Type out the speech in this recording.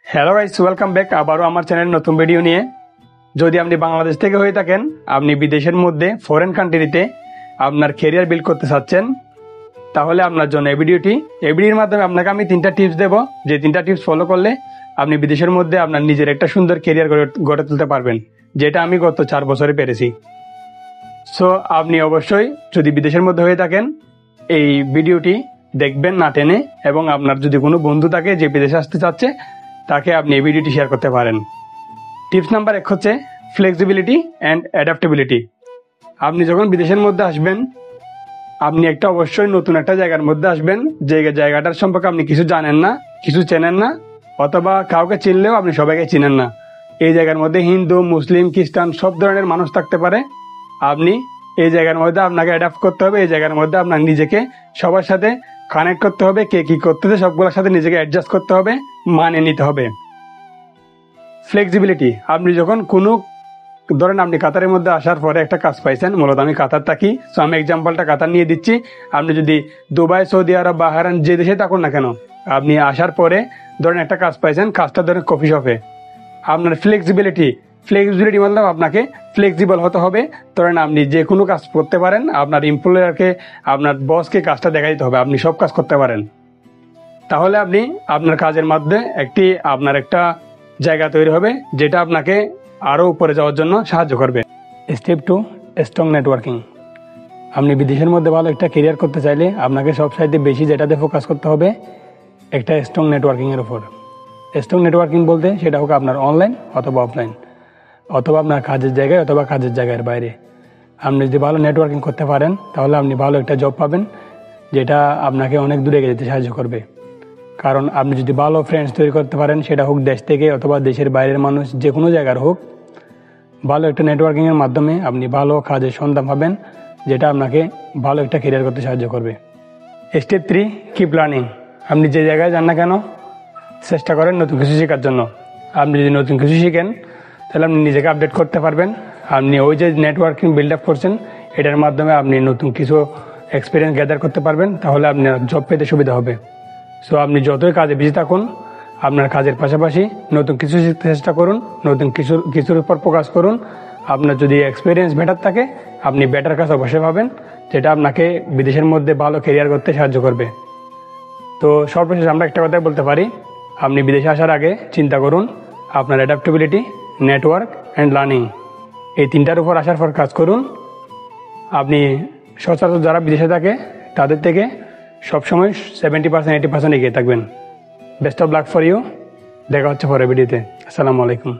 Hello guys, welcome back আবারও আমার channel নতুন ভিডিও নিয়ে। যদি আপনি বাংলাদেশ থেকে হয়ে থাকেন, আপনি বিদেশের মধ্যে ফরেন কান্ট্রিতে আপনার ক্যারিয়ার বিল্ড করতে চাচ্ছেন, তাহলে আপনার জন্য এই ভিডিওর মাধ্যমে আপনাকে আমি 3টা টিপস দেব। যে 3টা টিপস ফলো করলে আপনি বিদেশের মধ্যে আপনার নিজের একটা সুন্দর ক্যারিয়ার গড়ে তুলতে পারবেন, যেটা আমি গত 4 বছরে পেরেছি। সো আপনি অবশ্যই যদি বিদেশের মধ্যে হয়ে থাকেন এই ভিডিওটি দেখবেন না টেনে, এবং আপনার যদি কোনো বন্ধু থাকে যে বিদেশে আসতে চাচ্ছে তাকে আপনি এই ভিডিওটি শেয়ার করতে পারেন। টিপস নাম্বার 1 হচ্ছে ফ্লেক্সিবিলিটি অ্যান্ড অ্যাডাপ্টেবিলিটি। আপনি যখন বিদেশের মধ্যে আসবেন, আপনি অবশ্যই নতুন একটা জায়গার মধ্যে আসবেন, যে জায়গাটার সম্পর্কে আপনি কিছু জানেন না, কিছু চেনেন না, অথবা কাউকে চিনলেও আপনি সবাইকে চিনেন না। এই জায়গার মধ্যে হিন্দু, মুসলিম, খ্রিস্টান সব ধরনের মানুষ থাকতে পারে। আপনি এই জায়গার মধ্যে আপনাকে অ্যাডাপ্ট করতে হবে। এই জায়গার মধ্যে আপনার নিজেকে সবার সাথে কানেক্ট করতে হবে, কে কী করতেছে সবগুলোর সাথে নিজেকে অ্যাডজাস্ট করতে হবে, মানিয়ে নিতে হবে। ফ্লেক্সিবিলিটি, আপনি যখন ধরেন আপনি কাতারের মধ্যে আসার পরে একটা কাজ পাইছেন, মূলত আমি কাতার থাকি, সো আমি এক্সাম্পলটা কাতার নিয়ে দিচ্ছি। আপনি যদি দুবাই, সৌদি আরব, বাহরাইন যে দেশে থাকুন না কেন, আপনি আসার পরে ধরেন একটা কাজ পাইছেন, কাজটা ধরেন কফি শপে। আপনার ফ্লেক্সিবিলিটি মতলব আপনাকে ফ্লেক্সিবল হতে হবে। ধরেন আপনি যে কোনো কাজ করতে পারেন, আপনার এমপ্লয়ারকে, আপনার বসকে কাজটা দেখা দিতে হবে, আপনি সব কাজ করতে পারেন। তাহলে আপনি আপনার কাজের মধ্যে আপনার একটা জায়গা তৈরি হবে, যেটা আপনাকে আরও উপরে যাওয়ার জন্য সাহায্য করবে। Step 2, strong networking. আপনি বিদেশের মধ্যে ভালো একটা কেরিয়ার করতে চাইলে আপনাকে সবচাইতে বেশি যেটাতে ফোকাস করতে হবে, একটা স্ট্রং নেটওয়ার্কিংয়ের উপর। স্ট্রং নেটওয়ার্কিং বলতে সেটা হোক আপনার অনলাইন অথবা অফলাইন, অথবা আপনার কাজের জায়গায় অথবা কাজের জায়গার বাইরে। আপনি যদি ভালো নেটওয়ার্কিং করতে পারেন, তাহলে আপনি ভালো একটা জব পাবেন, যেটা আপনাকে অনেক দূরে যেতে সাহায্য করবে। কারণ আপনি যদি ভালো ফ্রেন্ডস তৈরি করতে পারেন, সেটা হোক দেশ থেকে অথবা দেশের বাইরের মানুষ, যে কোনো জায়গার হোক, ভালো একটা নেটওয়ার্কিংয়ের মাধ্যমে আপনি ভালো কাজের সন্ধান পাবেন, যেটা আপনাকে ভালো একটা ক্যারিয়ার করতে সাহায্য করবে। Step 3, keep learning. আপনি যে জায়গায় যান না কেন, চেষ্টা করেন নতুন কিছু শেখার জন্য। আপনি যদি নতুন কিছু শিখেন, তাহলে আপনি নিজেকে আপডেট করতে পারবেন। আপনি ওই যে নেটওয়ার্কিং বিল্ড আপ করছেন, এটার মাধ্যমে আপনি নতুন কিছু এক্সপিরিয়েন্স গ্যাদার করতে পারবেন, তাহলে আপনার জব পেতে সুবিধা হবে। সো আপনি যতই কাজে বিজি থাকুন, আপনার কাজের পাশাপাশি নতুন কিছু শিখতে চেষ্টা করুন, নতুন কিছুর উপর ফোকাস করুন। আপনার যদি এক্সপিরিয়েন্স বেটার থাকে, আপনি বেটার কাজ অবশ্যই পাবেন, যেটা আপনাকে বিদেশের মধ্যে ভালো ক্যারিয়ার করতে সাহায্য করবে। তো সর্বশেষ আমরা একটা কথাই বলতে পারি, আপনি বিদেশে আসার আগে চিন্তা করুন আপনার অ্যাডাপ্টেবিলিটি, নেটওয়ার্ক অ্যান্ড লার্নিং, এই 3টার উপর আসার পর কাজ করুন। আপনি সচরাচর যারা বিদেশে থাকে তাদের থেকে সবসময় 70%-80% এগিয়ে থাকবেন। Best of luck for you. দেখা হচ্ছে পরের ভিডিওতে। আসসালামু আলাইকুম।